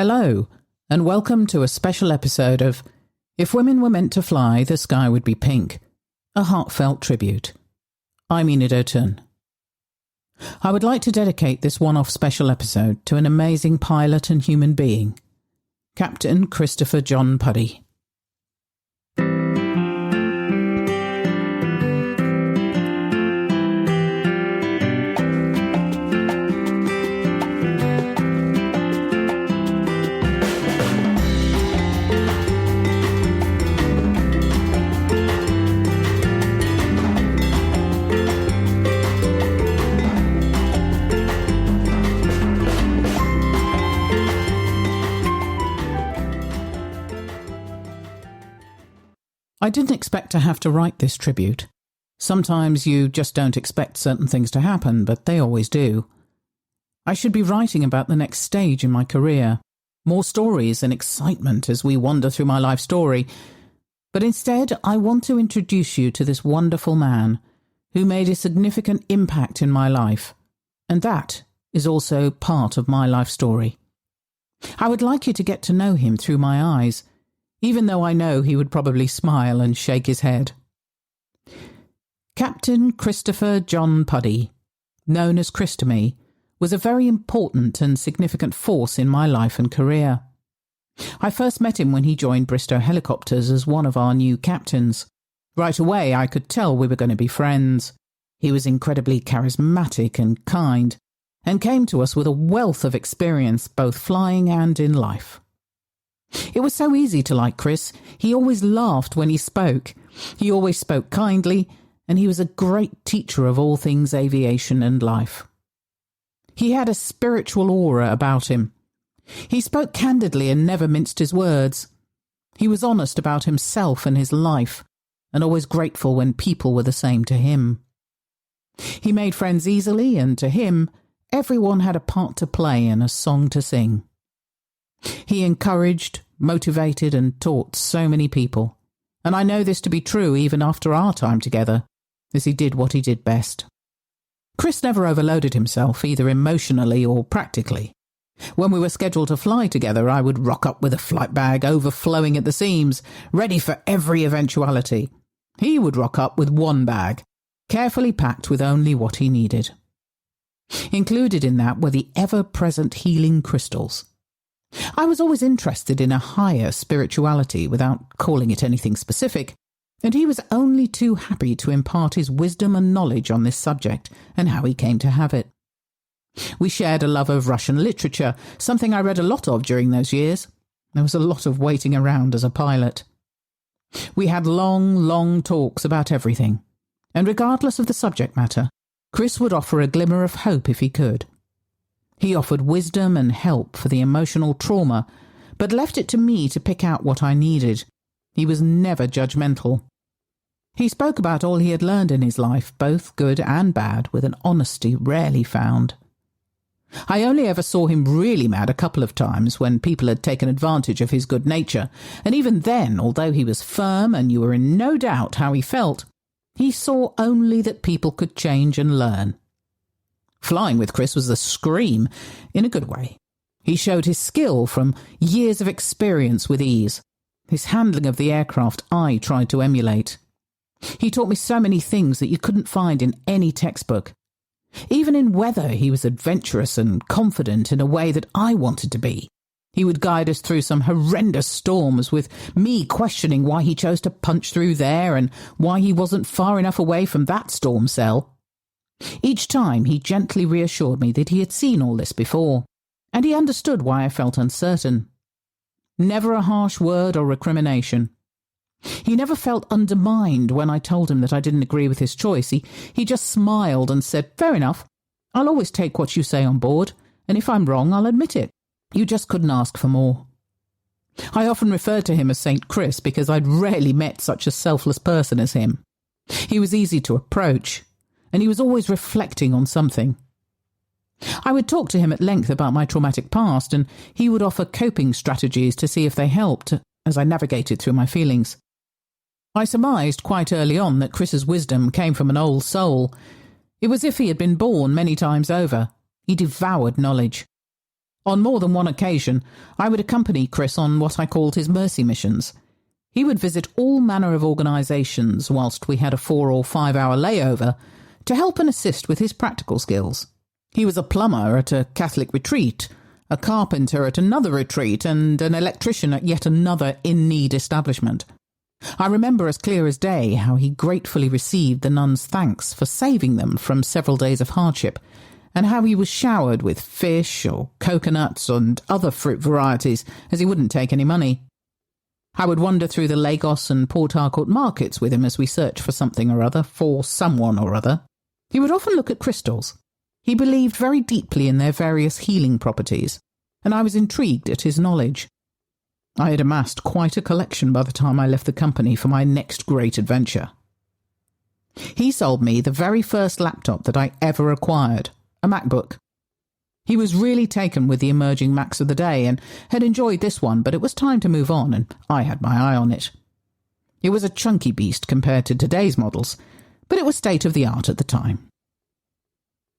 Hello, and welcome to a special episode of If Women Were Meant to Fly, the Sky Would Be Pink, A Heartfelt Tribute. I'm Enid O'Toole. I would like to dedicate this one-off special episode to an amazing pilot and human being, Captain Christopher John Puddy. I didn't expect to have to write this tribute. Sometimes you just don't expect certain things to happen, but they always do. I should be writing about the next stage in my career, more stories and excitement as we wander through my life story. But instead, I want to introduce you to this wonderful man who made a significant impact in my life, and that is also part of my life story. I would like you to get to know him through my eyes, even though I know he would probably smile and shake his head. Captain Christopher John Puddy, known as Chris to me, was a very important and significant force in my life and career. I first met him when he joined Bristow Helicopters as one of our new captains. Right away I could tell we were going to be friends. He was incredibly charismatic and kind, and came to us with a wealth of experience both flying and in life. It was so easy to like Chris. He always laughed when he spoke. He always spoke kindly, and he was a great teacher of all things aviation and life. He had a spiritual aura about him. He spoke candidly and never minced his words. He was honest about himself and his life, and always grateful when people were the same to him. He made friends easily, and to him, everyone had a part to play and a song to sing. He encouraged, motivated and taught so many people, and I know this to be true even after our time together, as he did what he did best. Chris never overloaded himself, either emotionally or practically. When we were scheduled to fly together, I would rock up with a flight bag overflowing at the seams, ready for every eventuality. He would rock up with one bag, carefully packed with only what he needed. Included in that were the ever-present healing crystals. I was always interested in a higher spirituality without calling it anything specific, and he was only too happy to impart his wisdom and knowledge on this subject and how he came to have it. We shared a love of Russian literature, something I read a lot of during those years. There was a lot of waiting around as a pilot. We had long talks about everything, and regardless of the subject matter, Chris would offer a glimmer of hope if he could. He offered wisdom and help for the emotional trauma, but left it to me to pick out what I needed. He was never judgmental. He spoke about all he had learned in his life, both good and bad, with an honesty rarely found. I only ever saw him really mad a couple of times when people had taken advantage of his good nature, and even then, although he was firm and you were in no doubt how he felt, he saw only that people could change and learn. Flying with Chris was a scream, in a good way. He showed his skill from years of experience with ease. His handling of the aircraft I tried to emulate. He taught me so many things that you couldn't find in any textbook. Even in weather, he was adventurous and confident in a way that I wanted to be. He would guide us through some horrendous storms, with me questioning why he chose to punch through there and why he wasn't far enough away from that storm cell. Each time he gently reassured me that he had seen all this before, and he understood why I felt uncertain. Never a harsh word or recrimination. He never felt undermined when I told him that I didn't agree with his choice. He just smiled and said, "Fair enough. I'll always take what you say on board, and if I'm wrong, I'll admit it. You just couldn't ask for more." I often referred to him as St. Chris because I'd rarely met such a selfless person as him. He was easy to approach, and he was always reflecting on something. I would talk to him at length about my traumatic past, and he would offer coping strategies to see if they helped as I navigated through my feelings. I surmised quite early on that Chris's wisdom came from an old soul. It was as if he had been born many times over. He devoured knowledge. On more than one occasion, I would accompany Chris on what I called his mercy missions. He would visit all manner of organisations whilst we had a 4 or 5 hour layover to help and assist with his practical skills. He was a plumber at a Catholic retreat, a carpenter at another retreat, and an electrician at yet another in-need establishment. I remember as clear as day how he gratefully received the nuns' thanks for saving them from several days of hardship, and how he was showered with fish or coconuts and other fruit varieties, as he wouldn't take any money. I would wander through the Lagos and Port Harcourt markets with him as we searched for something or other, for someone or other. He would often look at crystals. He believed very deeply in their various healing properties, and I was intrigued at his knowledge. I had amassed quite a collection by the time I left the company for my next great adventure. He sold me the very first laptop that I ever acquired, a MacBook. He was really taken with the emerging Macs of the day and had enjoyed this one, but it was time to move on, and I had my eye on it. It was a chunky beast compared to today's models, but it was state-of-the-art at the time.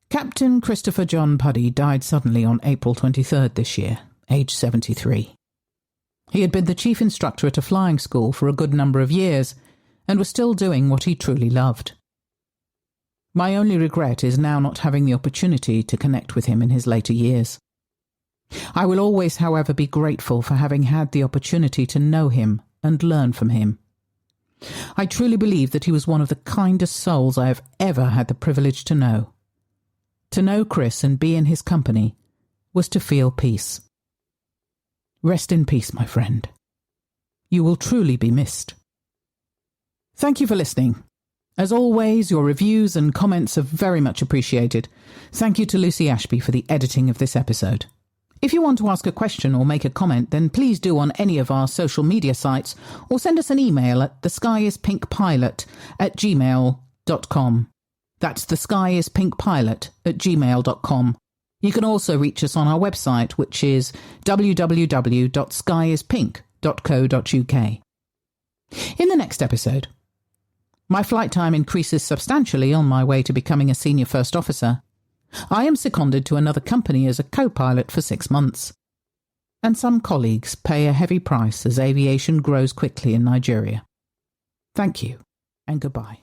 Captain Christopher John Puddy died suddenly on April 23rd this year, aged 73. He had been the chief instructor at a flying school for a good number of years, and was still doing what he truly loved. My only regret is now not having the opportunity to connect with him in his later years. I will always, however, be grateful for having had the opportunity to know him and learn from him. I truly believe that he was one of the kindest souls I have ever had the privilege to know. To know Chris and be in his company was to feel peace. Rest in peace, my friend. You will truly be missed. Thank you for listening. As always, your reviews and comments are very much appreciated. Thank you to Lucy Ashby for the editing of this episode. If you want to ask a question or make a comment, then please do on any of our social media sites or send us an email at theskyIspinkpilot@gmail.com. That's theskyIspinkpilot@gmail.com. You can also reach us on our website, which is www.skyispink.co.uk. In the next episode, my flight time increases substantially on my way to becoming a senior first officer. I am seconded to another company as a co-pilot for 6 months. And some colleagues pay a heavy price as aviation grows quickly in Nigeria. Thank you, and goodbye.